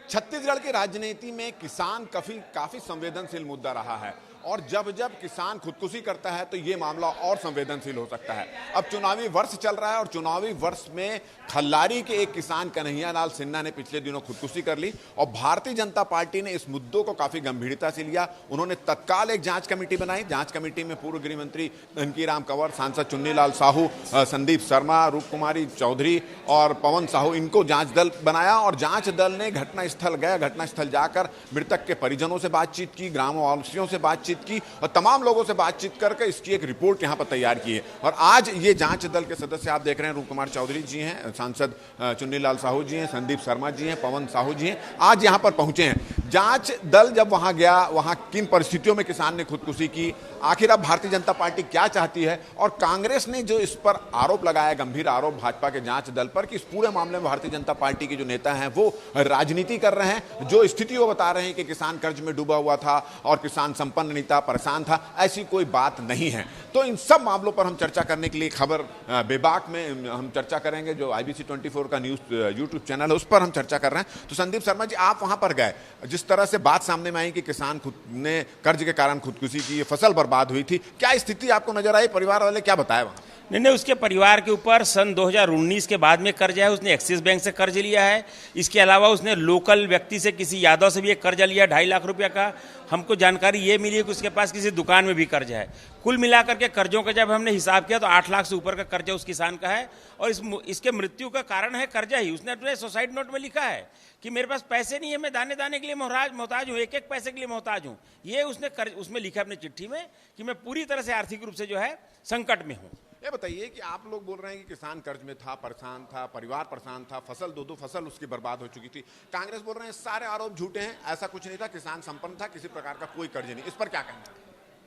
छत्तीसगढ़ की राजनीति में किसान काफी संवेदनशील मुद्दा रहा है और जब जब किसान खुदकुशी करता है तो ये मामला और संवेदनशील हो सकता है। अब चुनावी वर्ष चल रहा है और चुनावी वर्ष में खल्लारी के एक किसान कन्हैया लाल सिन्हा ने पिछले दिनों खुदकुशी कर ली और भारतीय जनता पार्टी ने इस मुद्दों को काफी गंभीरता से लिया। उन्होंने तत्काल एक जांच कमेटी बनाई। जांच कमेटी में पूर्व गृह मंत्री धनकीराम कंवर, सांसद चुन्नीलाल साहू, संदीप शर्मा, रूप कुमारी चौधरी और पवन साहू, इनको जांच दल बनाया और जांच दल ने घटनास्थल गया। घटनास्थल जाकर मृतक के परिजनों से बातचीत की, ग्रामवासियों से बातचीत की और तमाम लोगों से बातचीत करके इसकी एक रिपोर्ट यहां पर तैयार की है। और आज ये जांच दल के सदस्य आप देख रहे हैं, रूप कुमार चौधरी जी हैं, सांसद चुन्नीलाल साहू जी हैं, संदीप शर्मा जी हैं, पवन साहू जी हैं, आज यहां पर पहुंचे हैं। जांच दल जब वहां गया, वहां किन परिस्थितियों में किसान ने खुदकुशी की, आखिर अब भारतीय जनता पार्टी क्या चाहती है और कांग्रेस ने जो इस पर आरोप लगाया, गंभीर आरोप भाजपा के जांच दल पर कि इस पूरे मामले में भारतीय जनता पार्टी के जो नेता हैं वो राजनीति कर रहे हैं, जो स्थिति वो बता रहे हैं कि किसान कर्ज में डूबा हुआ था और किसान संपन्न नहीं था, परेशान था, ऐसी कोई बात नहीं है। तो इन सब मामलों पर हम चर्चा करने के लिए खबर बेबाक में हम चर्चा करेंगे, जो IBC 24 का न्यूज यूट्यूब चैनल है उस पर हम चर्चा कर रहे हैं। तो संदीप शर्मा जी, आप वहां पर गए, जिस तरह से बात सामने में आई कि किसान खुद ने कर्ज के कारण खुदकुशी की, फसल बर्बाद हुई थी, क्या स्थिति आपको नजर आई? परिवार वाले क्या बताया वहां? नहीं, उसके परिवार के ऊपर सन 2019 के बाद में कर्ज है। उसने एक्सिस बैंक से कर्ज लिया है। इसके अलावा उसने लोकल व्यक्ति से, किसी यादव से भी एक कर्जा लिया 2.5 लाख रुपया का। हमको जानकारी ये मिली है कि उसके पास किसी दुकान में भी कर्ज है। कुल मिलाकर के कर्जों का जब हमने हिसाब किया तो 8 लाख से ऊपर का कर्जा उस किसान का है और इसके मृत्यु का कारण है कर्जा ही। उसने अपने सुसाइड नोट में लिखा है कि मेरे पास पैसे नहीं है, मैं दाने दाने के लिए मोहताज हूँ, एक एक पैसे के लिए मोहताज हूँ। ये उसने उसमें लिखा अपनी चिट्ठी में कि मैं पूरी तरह से आर्थिक रूप से जो है संकट में हूँ। ये बताइए कि आप लोग बोल रहे हैं कि किसान कर्ज में था, परेशान था, परिवार परेशान था, फसल दो फसल उसकी बर्बाद हो चुकी थी। कांग्रेस बोल रहे हैं सारे आरोप झूठे हैं, ऐसा कुछ नहीं था, किसान संपन्न था, किसी प्रकार का कोई कर्ज नहीं। इस पर क्या कहना है?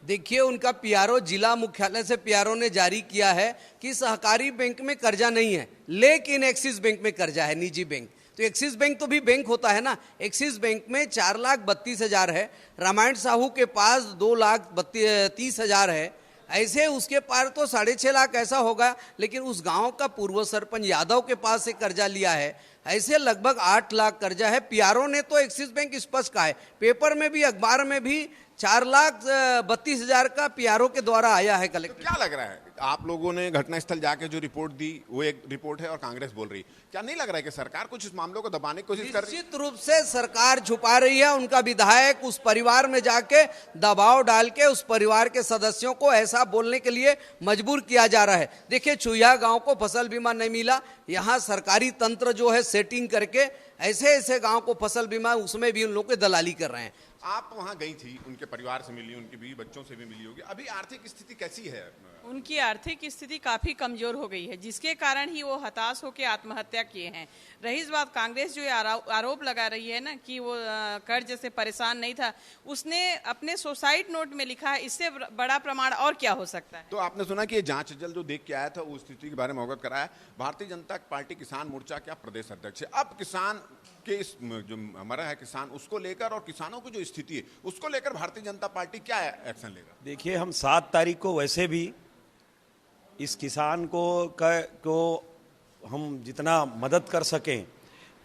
देखिए, उनका पीआरओ, जिला मुख्यालय से पीआरओ ने जारी किया है कि सहकारी बैंक में कर्जा नहीं है, लेकिन एक्सिस बैंक में कर्जा है, निजी बैंक। तो एक्सिस बैंक तो भी बैंक होता है ना। एक्सिस बैंक में 4,32,000 है, रामायण साहू के पास 2,30,000 है, ऐसे उसके पार तो 6.5 लाख ऐसा होगा। लेकिन उस गांव का पूर्व सरपंच यादव के पास से कर्जा लिया है, ऐसे लगभग 8 लाख कर्जा है। पीआरओ ने तो एक्सिस बैंक स्पष्ट कहा है, पेपर में भी, अखबार में भी 4,32,000 का पीआरओ के द्वारा आया है कलेक्टर। तो क्या लग रहा है, आप लोगों ने घटनास्थल जाके जो रिपोर्ट दी वो एक रिपोर्ट है और कांग्रेस बोल रही, क्या नहीं लग रहा है कि सरकार कुछ इस मामलों को दबाने की कोशिश कर रही है? निश्चित रूप से सरकार छुपा रही है। उनका विधायक उस परिवार में जाके दबाव डाल के उस परिवार के सदस्यों को ऐसा बोलने के लिए मजबूर किया जा रहा है। देखिए, चुहिया गांव को फसल बीमा नहीं मिला, यहाँ सरकारी तंत्र जो है सेटिंग करके ऐसे ऐसे गांव को फसल बीमा, उसमें भी उन लोगों की दलाली कर रहे हैं। आप वहां गई थी, उनके परिवार से मिली, उनके बीवी बच्चों से भी मिली होगी। अभी आर्थिक स्थिति कैसी है? उनकी आर्थिक स्थिति काफी कमजोर हो गई है, जिसके कारण ही वो हताश होकर आत्महत्या किए हैं। रही इस बात, कांग्रेस जो आरोप लगा रही है ना कि वो कर्ज से परेशान नहीं था, उसने अपने सुसाइड नोट में लिखा है। इससे बड़ा प्रमाण और क्या हो सकता है? तो आपने सुना कि ये जांच दल जो देख के आया था, उस स्थिति के बारे में अवगत कराया। भारतीय जनता पार्टी किसान मोर्चा क्या प्रदेश अध्यक्ष है, अब किसान के इस जो मरा है किसान, उसको लेकर और किसानों की जो स्थिति है उसको लेकर भारतीय जनता पार्टी क्या एक्शन लेगा? देखिए, हम 7 तारीख को वैसे भी इस किसान को हम जितना मदद कर सकें,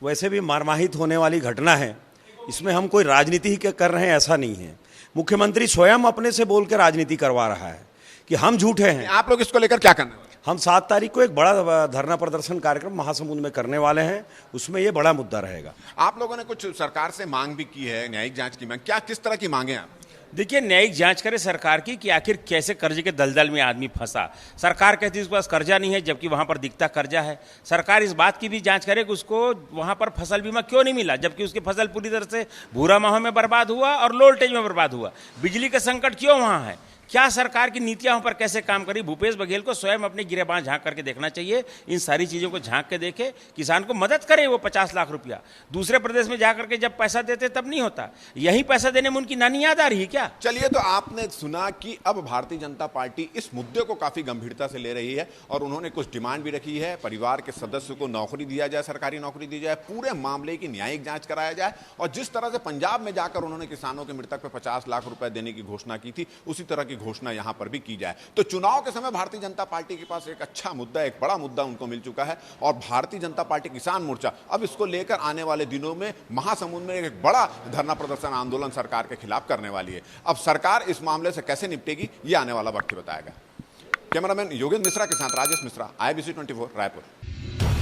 वैसे भी मरमाहित होने वाली घटना है। इसमें हम कोई राजनीति कर रहे हैं ऐसा नहीं है। मुख्यमंत्री स्वयं अपने से बोल के राजनीति करवा रहा है कि हम झूठे हैं। आप लोग इसको लेकर क्या करने वाले? हम 7 तारीख को एक बड़ा धरना प्रदर्शन कार्यक्रम महासमुंद में करने वाले हैं, उसमें ये बड़ा मुद्दा रहेगा। आप लोगों ने कुछ सरकार से मांग भी की है, न्यायिक जांच की मांग, क्या किस तरह की मांगे आप? देखिए, न्यायिक जांच करे सरकार की कि आखिर कैसे कर्ज के दलदल में आदमी फंसा। सरकार कहती है उसके पास कर्जा नहीं है, जबकि वहां पर दिखता कर्जा है। सरकार इस बात की भी जांच करे कि उसको वहां पर फसल बीमा क्यों नहीं मिला, जबकि उसकी फसल पूरी तरह से भूरा माह में बर्बाद हुआ और लो वोल्टेज में बर्बाद हुआ। बिजली का संकट क्यों वहां है, क्या सरकार की नीतियां पर कैसे काम करी। भूपेश बघेल को स्वयं अपने गिरेबान झांक करके देखना चाहिए। इन सारी चीजों को झांक के देखे, किसान को मदद करे। वो 50 लाख रुपया दूसरे प्रदेश में जाकर के जब पैसा देते तब नहीं होता, यही पैसा देने में उनकी नानी याद आ रही है क्या? चलिए, तो आपने सुना कि अब भारतीय जनता पार्टी इस मुद्दे को काफी गंभीरता से ले रही है और उन्होंने कुछ डिमांड भी रखी है। परिवार के सदस्य को नौकरी दिया जाए, सरकारी नौकरी दी जाए, पूरे मामले की न्यायिक जांच कराया जाए और जिस तरह से पंजाब में जाकर उन्होंने किसानों के मृतक पर 50 लाख रुपए देने की घोषणा की थी, उसी तरह की की घोषणा यहां पर भी की जाए। तो चुनाव के समय भारतीय जनता पार्टी के पास एक अच्छा मुद्दा, एक बड़ा मुद्दा उनको मिल चुका है और भारतीय जनता पार्टी किसान मोर्चा अब इसको लेकर आने वाले दिनों में महासमुंद में एक बड़ा धरना प्रदर्शन आंदोलन सरकार के खिलाफ करने वाली है। अब सरकार इस मामले से कैसे निपटेगी ये आने वाला वक्त ही बताएगा। कैमरामैन योगेंद्र मिश्रा के साथ राजेश मिश्रा, IBC 24 रायपुर।